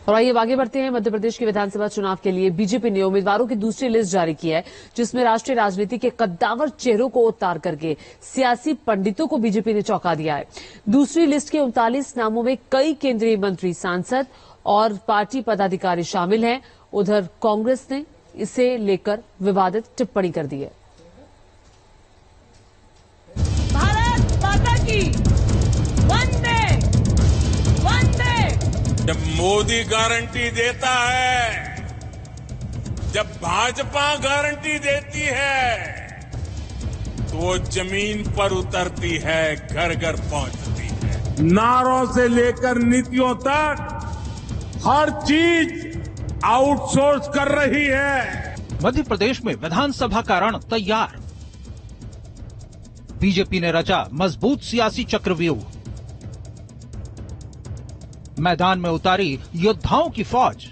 और आइए आगे बढ़ते हैं। मध्य प्रदेश के विधानसभा चुनाव के लिए बीजेपी ने उम्मीदवारों की दूसरी लिस्ट जारी की है, जिसमें राष्ट्रीय राजनीति के कद्दावर चेहरों को उतार करके सियासी पंडितों को बीजेपी ने चौंका दिया है। दूसरी लिस्ट के 39 नामों में कई केंद्रीय मंत्री, सांसद और पार्टी पदाधिकारी शामिल हैं। उधर कांग्रेस ने इसे लेकर विवादित टिप्पणी कर दी है। भारत माता की वंदे वंदे। जब मोदी गारंटी देता है, जब भाजपा गारंटी देती है, तो वो जमीन पर उतरती है, घर घर पहुंचती है। नारों से लेकर नीतियों तक हर चीज आउटसोर्स कर रही है। मध्य प्रदेश में विधानसभा का रण तैयार। बीजेपी ने रचा मजबूत सियासी चक्रव्यूह। मैदान में उतारी योद्धाओं की फौज।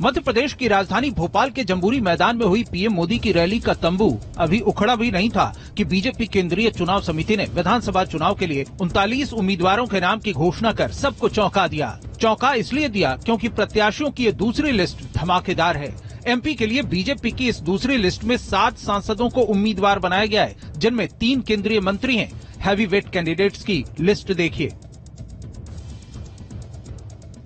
मध्य प्रदेश की राजधानी भोपाल के जम्बूरी मैदान में हुई पीएम मोदी की रैली का तंबू अभी उखड़ा भी नहीं था कि बीजेपी केंद्रीय चुनाव समिति ने विधानसभा चुनाव के लिए 39 उम्मीदवारों के नाम की घोषणा कर सबको चौंका दिया। चौंका इसलिए दिया क्योंकि प्रत्याशियों की ये दूसरी लिस्ट धमाकेदार है। एमपी के लिए बीजेपी की इस दूसरी लिस्ट में 7 सांसदों को उम्मीदवार बनाया गया है, जिनमें 3 केंद्रीय मंत्री हैं। हैवीवेट कैंडिडेट्स की लिस्ट देखिए।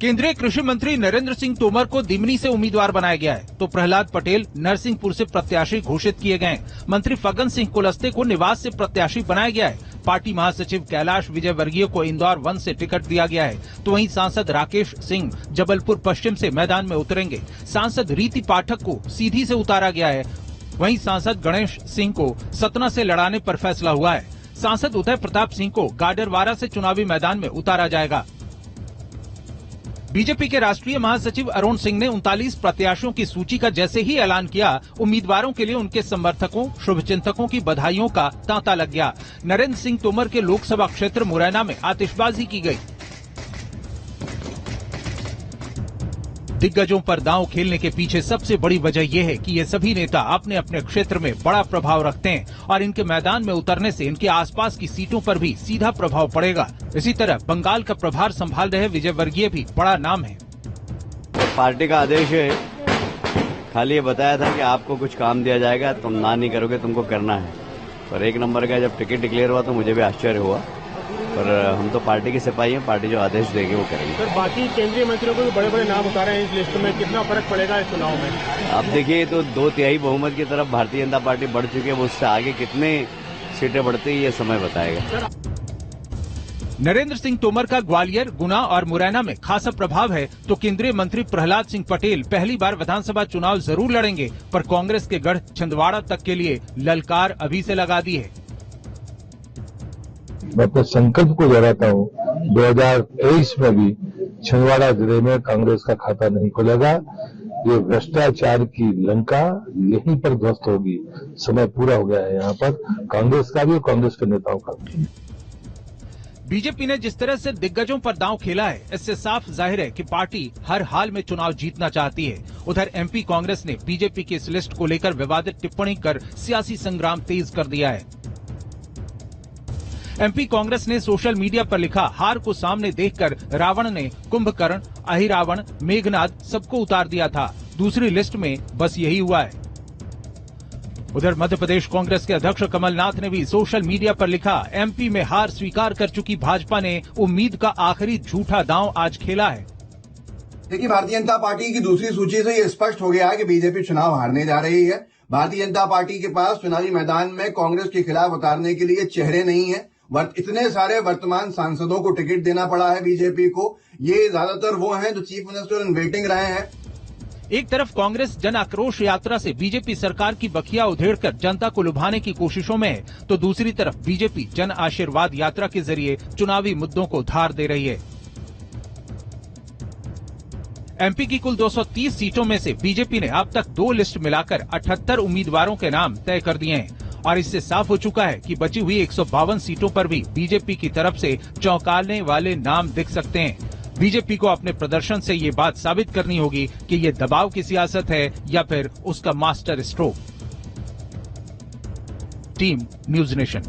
केंद्रीय कृषि मंत्री नरेंद्र सिंह तोमर को दिमनी से उम्मीदवार बनाया गया है, तो प्रहलाद पटेल नरसिंहपुर से प्रत्याशी घोषित किए गए। मंत्री फग्गन सिंह कुलस्ते को निवास से प्रत्याशी बनाया गया है। पार्टी महासचिव कैलाश विजयवर्गीय को इंदौर 1 से टिकट दिया गया है, तो वहीं सांसद राकेश सिंह जबलपुर पश्चिम से मैदान में उतरेंगे। सांसद रीति पाठक को सीधी से उतारा गया है। वहीं सांसद गणेश सिंह को सतना से लड़ाने पर फैसला हुआ है। सांसद उदय प्रताप सिंह को गाडरवारा से चुनावी मैदान में उतारा जाएगा। बीजेपी के राष्ट्रीय महासचिव अरुण सिंह ने 39 प्रत्याशियों की सूची का जैसे ही ऐलान किया, उम्मीदवारों के लिए उनके समर्थकों, शुभचिंतकों की बधाइयों का तांता लग गया। नरेंद्र सिंह तोमर के लोकसभा क्षेत्र मुरैना में आतिशबाजी की गई। दिग्गजों पर दांव खेलने के पीछे सबसे बड़ी वजह यह है कि ये सभी नेता अपने अपने क्षेत्र में बड़ा प्रभाव रखते हैं और इनके मैदान में उतरने से इनके आसपास की सीटों पर भी सीधा प्रभाव पड़ेगा। इसी तरह बंगाल का प्रभार संभाल रहे विजयवर्गीय भी बड़ा नाम है। पार्टी का आदेश है, खाली ये बताया था कि आपको कुछ काम दिया जाएगा, तुम ना नहीं करोगे, तुमको करना है। पर 1 नंबर का जब टिकट डिक्लेयर हुआ तो मुझे भी आश्चर्य हुआ। पर हम तो पार्टी के सिपाही हैं, पार्टी जो आदेश देगी वो करेंगे। सर, बाकी केंद्रीय मंत्रियों को भी बड़े बड़े नाम उतारे हैं इस लिस्ट में, कितना फर्क पड़ेगा इस चुनाव में? आप देखिए, तो 2/3 बहुमत की तरफ भारतीय जनता पार्टी बढ़ चुकी है, वो उससे आगे कितने सीटें बढ़ती है ये समय बताएगा। नरेंद्र सिंह तोमर का ग्वालियर, गुना और मुरैना में खासा प्रभाव है, तो केंद्रीय मंत्री प्रहलाद सिंह पटेल पहली बार विधानसभा चुनाव जरूर लड़ेंगे, पर कांग्रेस के गढ़ छिंदवाड़ा तक के लिए ललकार अभी से लगा दी है। मैं अपने संकल्प को दोहराता हूँ, 2023 में भी छिंदवाड़ा जिले में कांग्रेस का खाता नहीं खुलेगा। ये भ्रष्टाचार की लंका यहीं पर ध्वस्त होगी। समय पूरा हो गया है यहाँ पर, कांग्रेस का भी और कांग्रेस के नेताओं का भी। बीजेपी ने जिस तरह से दिग्गजों पर दांव खेला है, इससे साफ जाहिर है कि पार्टी हर हाल में चुनाव जीतना चाहती है। उधर एमपी कांग्रेस ने बीजेपी की इस लिस्ट को लेकर विवादित टिप्पणी कर सियासी संग्राम तेज कर दिया है। एमपी कांग्रेस ने सोशल मीडिया पर लिखा, हार को सामने देखकर रावण ने कुंभकर्ण, अहिरावण, मेघनाद सबको उतार दिया था। दूसरी लिस्ट में बस यही हुआ है। उधर मध्य प्रदेश कांग्रेस के अध्यक्ष कमलनाथ ने भी सोशल मीडिया पर लिखा, एमपी में हार स्वीकार कर चुकी भाजपा ने उम्मीद का आखिरी झूठा दांव आज खेला है। देखिए, भारतीय जनता पार्टी की दूसरी सूची से ये स्पष्ट हो गया है कि बीजेपी चुनाव हारने जा रही है। भारतीय जनता पार्टी के पास चुनावी मैदान में कांग्रेस के खिलाफ उतारने के लिए चेहरे नहीं है। इतने सारे वर्तमान सांसदों को टिकट देना पड़ा है बीजेपी को। ये ज्यादातर वो हैं जो चीफ मिनिस्टर इन वेटिंग रहे हैं। एक तरफ कांग्रेस जन आक्रोश यात्रा से बीजेपी सरकार की बखिया उधेड़कर जनता को लुभाने की कोशिशों में है, तो दूसरी तरफ बीजेपी जन आशीर्वाद यात्रा के जरिए चुनावी मुद्दों को धार दे रही है। एमपी की कुल 230 सीटों में से बीजेपी ने अब तक 2 लिस्ट मिलाकर 78 उम्मीदवारों के नाम तय कर दिए हैं और इससे साफ हो चुका है कि बची हुई 152 सीटों पर भी बीजेपी की तरफ से चौंकाने वाले नाम दिख सकते हैं। बीजेपी को अपने प्रदर्शन से ये बात साबित करनी होगी कि ये दबाव की सियासत है या फिर उसका master stroke. Team news nation.